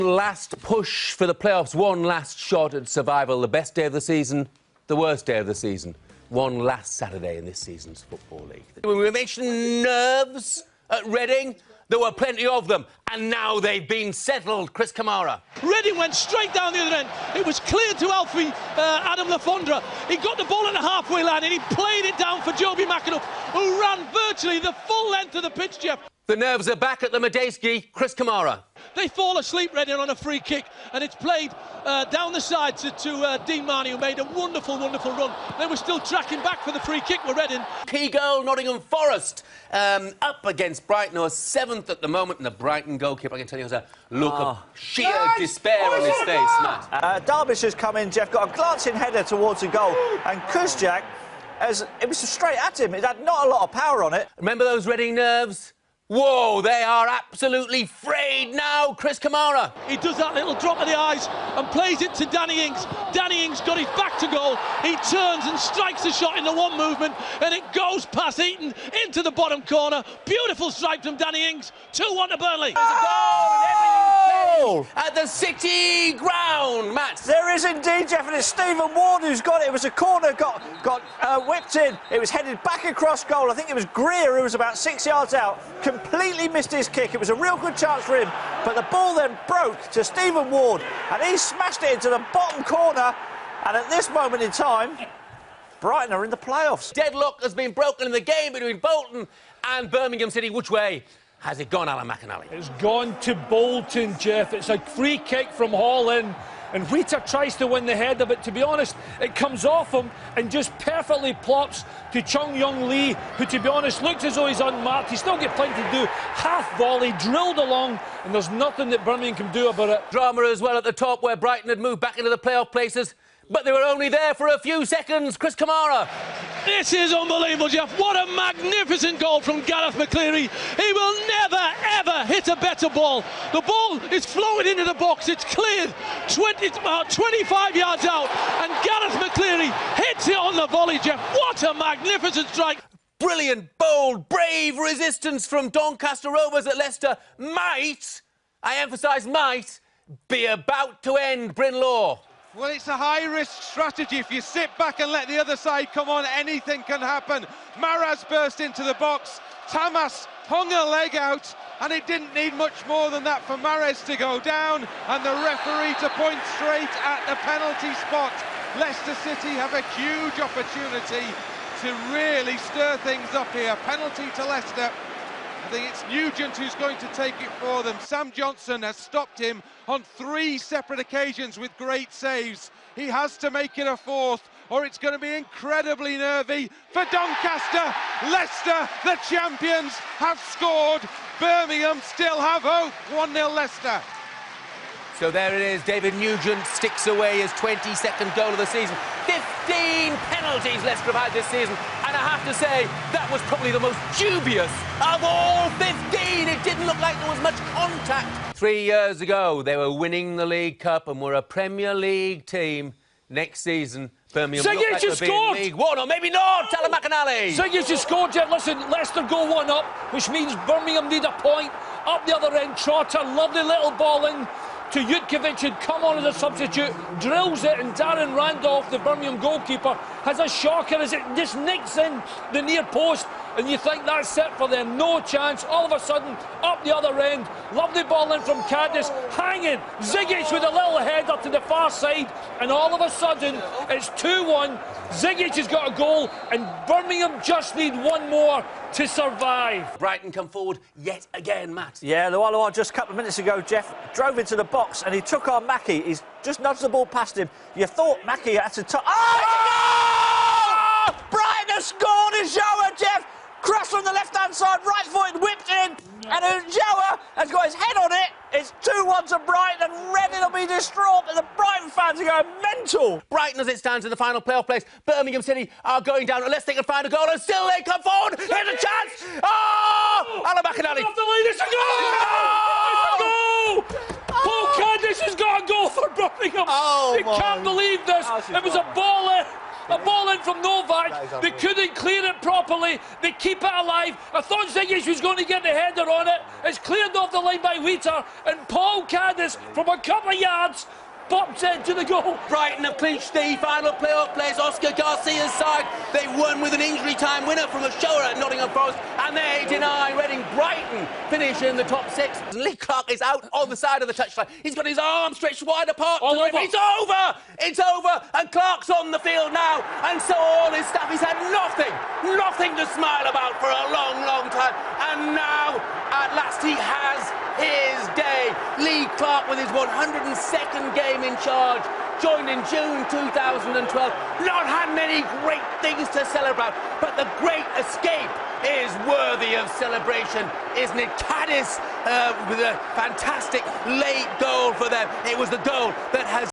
Last push for the playoffs, one last shot at survival. The best day of the season, the worst day of the season. One last Saturday in this season's Football League. We mentioned nerves at Reading. There were plenty of them, and now they've been settled. Chris Kamara. Reading went straight down the other end. It was cleared to Alfie Adam Lafondra. He got the ball at the halfway line and he played it down for Joby McAnuff, who ran virtually the full length of the pitch, Jeff. The nerves are back at the Medeski. Chris Kamara. They fall asleep, Reading, on a free kick, and it's played down the side to Dean Marnie, who made a wonderful, wonderful run. They were still tracking back for the free kick with Reading. Key goal, Nottingham Forest, up against Brighton, who are 7th at the moment, and the Brighton goalkeeper, I can tell you, has a look of sheer despair on his face, Matt. Derbyshire's come in, Jeff, got a glancing header towards the goal, and Kuzjak, it was straight at him. It had not a lot of power on it. Remember those Reading nerves? Whoa, they are absolutely frayed now, Chris Kamara. He does that little drop of the eyes and plays it to Danny Ings. Danny Ings got his back to goal. He turns and strikes the shot in the one movement, and it goes past Eaton into the bottom corner. Beautiful strike from Danny Ings. 2-1 to Burnley. There's a goal and everything's changed at the City ground, Matt. There is indeed, Jeff, and it's Stephen Ward who's got it. It was a corner, got whipped in. It was headed back across goal. I think it was Greer who was about 6 yards out. Completely missed his kick. It was a real good chance for him, but the ball then broke to Stephen Ward, and he smashed it into the bottom corner. And at this moment in time, Brighton are in the playoffs. Deadlock has been broken in the game between Bolton and Birmingham City. Which way has it gone, Alan McAnally? It's gone to Bolton, Jeff. It's a free kick from Hall in, and Wheater tries to win the header, but to be honest, it comes off him and just perfectly plops to Chung Young Lee, who, to be honest, looks as though he's unmarked. He's still got plenty to do. Half volley, drilled along, and there's nothing that Birmingham can do about it. Drama as well at the top, where Brighton had moved back into the playoff places, but they were only there for a few seconds. Chris Kamara. This is unbelievable, Jeff. What a magnificent goal from Gareth McCleary. He will never, ever hit a better ball. The ball is flowing into the box. It's cleared 25 yards out, and Gareth McCleary hits it on the volley, Jeff. What a magnificent strike. Brilliant, bold, brave resistance from Doncaster Rovers at Leicester might, I emphasise might, be about to end Bryn Law. Well, it's a high-risk strategy. If you sit back and let the other side come on, anything can happen. Maraz burst into the box. Tamas hung a leg out, and it didn't need much more than that for Mahrez to go down, and the referee to point straight at the penalty spot. Leicester City have a huge opportunity to really stir things up here. Penalty to Leicester. I think it's Nugent who's going to take it for them. Sam Johnson has stopped him on 3 separate occasions with great saves. He has to make it a 4th, or it's going to be incredibly nervy for Doncaster. Leicester, the champions, have scored. Birmingham still have hope. 1-0 Leicester. So there it is. David Nugent sticks away his 22nd goal of the season. 15 penalties Leicester have had this season, and I have to say that was probably the most dubious of all 15. It didn't look like there was much contact. 3 years ago, they were winning the League Cup and were a Premier League team. Next season, Birmingham look like they'll be in League One, or maybe not. Alan McAnally. Sigurds just scored, Jeff. Listen, Leicester go 1 up, which means Birmingham need a point. Up the other end, Trotter, lovely little ball in to Jutkiewicz, who'd come on as a substitute, drills it, and Darren Randolph, the Birmingham goalkeeper, has a shocker as it just nicks in the near post, and you think that's it for them. No chance. All of a sudden, up the other end, lovely ball in from Cadiz, hanging, Zigic with a little header to the far side, and all of a sudden, it's 2-1. Zigic has got a goal, and Birmingham just need 1 more to survive. Brighton come forward yet again, Matt. Yeah, the one just a couple of minutes ago, Jeff, drove into the box and he took on Mackie. He's just nudged the ball past him. You thought Mackie had to touch. Oh! Brighton has scored in Joa, Jeff! Cross from the left-hand side, right foot whipped in, and Joa has got his head on it. It's 2-1 to Brighton, and Reading will be distraught, and the Brighton fans are going mental. Brighton, as it stands in the final playoff place, Birmingham City are going down unless they can find a goal, and still they come forward. Here's a chance. Oh! Alan McAnally. Off the line, it's a goal! It's a goal! Paul Cadiz has got a goal for Birmingham. Oh, you can't believe this. It was a ball in. A ball in from Novak. They couldn't clear it properly. They keep it alive. I thought Ziggy was going to get the header on it. It's cleared off the line by Wheater, and Paul Caddis from a couple of yards bops it to the goal. Brighton have clinched the final playoff place. Oscar Garcia's side, they won with an injury time winner from a shower at Nottingham Forest, and they deny Reading. Brighton finish in the top 6. Lee Clark is out on the side of the touchline. He's got his arms stretched wide apart. All over. It's over! It's over! And Clark's on the field now, and so all his stuff. He's had nothing to smile about for a long time, and now, at last, he has his day. Lee Clark with his 102nd game in charge, joined in June 2012. Not had many great things to celebrate, but the great escape is worthy of celebration, isn't it? Caddis with a fantastic late goal for them. It was the goal that has